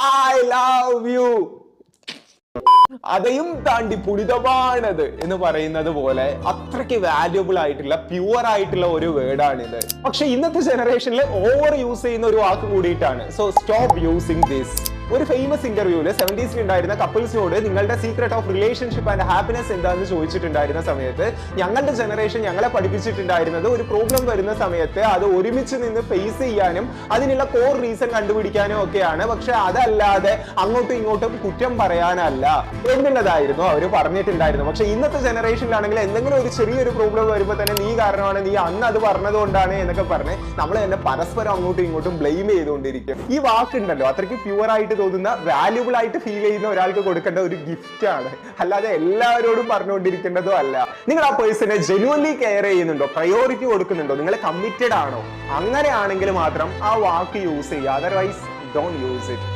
I love you. അതെയും താണ്ടി പുനിതമാണത് എന്ന് പറയുന്നത് പോലെ അത്രയ്ക്ക് വാല്യുബിൾ ആയിട്ടുള്ള പ്യുവർ ആയിട്ടുള്ള ഒരു വേർഡാണിത്. പക്ഷെ ഇന്നത്തെ ജനറേഷനിൽ ഓവർ യൂസ് ചെയ്യുന്ന ഒരു വാക്ക് കൂടിയിട്ടാണ്. So stop using this. ഒരു ഫേമസ് ഇന്റർവ്യൂല് 70s ഉണ്ടായിരുന്ന കപ്പിൾസിനോട് നിങ്ങളുടെ secret of relationship and happiness എന്താണെന്ന് ചോദിച്ചിട്ടുണ്ടായിരുന്ന സമയത്ത് ഞങ്ങളുടെ ജനറേഷൻ ഞങ്ങളെ പഠിപ്പിച്ചിട്ടുണ്ടായിരുന്നത് ഒരു പ്രോബ്ലം വരുന്ന സമയത്ത് അത് ഒരുമിച്ച് നിന്ന് ഫേസ് ചെയ്യാനും അതിനുള്ള കോർ റീസൺ കണ്ടുപിടിക്കാനും ഒക്കെയാണ്. പക്ഷെ അതല്ലാതെ അങ്ങോട്ടും ഇങ്ങോട്ടും കുറ്റം പറയാനല്ല എന്നുള്ളതായിരുന്നു അവർ പറഞ്ഞിട്ടുണ്ടായിരുന്നു. പക്ഷെ ഇന്നത്തെ ജനറേഷനിലാണെങ്കിൽ എന്തെങ്കിലും ഒരു ചെറിയൊരു പ്രോബ്ലം വരുമ്പോൾ തന്നെ നീ കാരണമാണ്, നീ അന്ന് അത് പറഞ്ഞതുകൊണ്ടാണ് എന്നൊക്കെ പറഞ്ഞ് നമ്മൾ തന്നെ പരസ്പരം അങ്ങോട്ടും ഇങ്ങോട്ടും ബ്ലെയിം ചെയ്തുകൊണ്ടിരിക്കും. ഈ വാക്കുണ്ടല്ലോ അത്രയ്ക്ക് പ്യുവർ ആയിട്ട് തോന്നുന്ന, വാല്യുബിൾ ആയിട്ട് ഫീൽ ചെയ്യുന്ന ഒരാൾക്ക് കൊടുക്കേണ്ട ഒരു ഗിഫ്റ്റ് ആണ്, അല്ലാതെ എല്ലാവരോടും പറഞ്ഞുകൊണ്ടിരിക്കേണ്ടതോ അല്ല. നിങ്ങൾ ആ പേഴ്സണെ ജെന്യുവൻലി കെയർ ചെയ്യുന്നുണ്ടോ, പ്രയോറിറ്റി കൊടുക്കുന്നുണ്ടോ, നിങ്ങൾ കമ്മിറ്റഡ് ആണോ? അങ്ങനെയാണെങ്കിൽ മാത്രം ആ വാക്ക് യൂസ് ചെയ്യുക. Otherwise don't use it.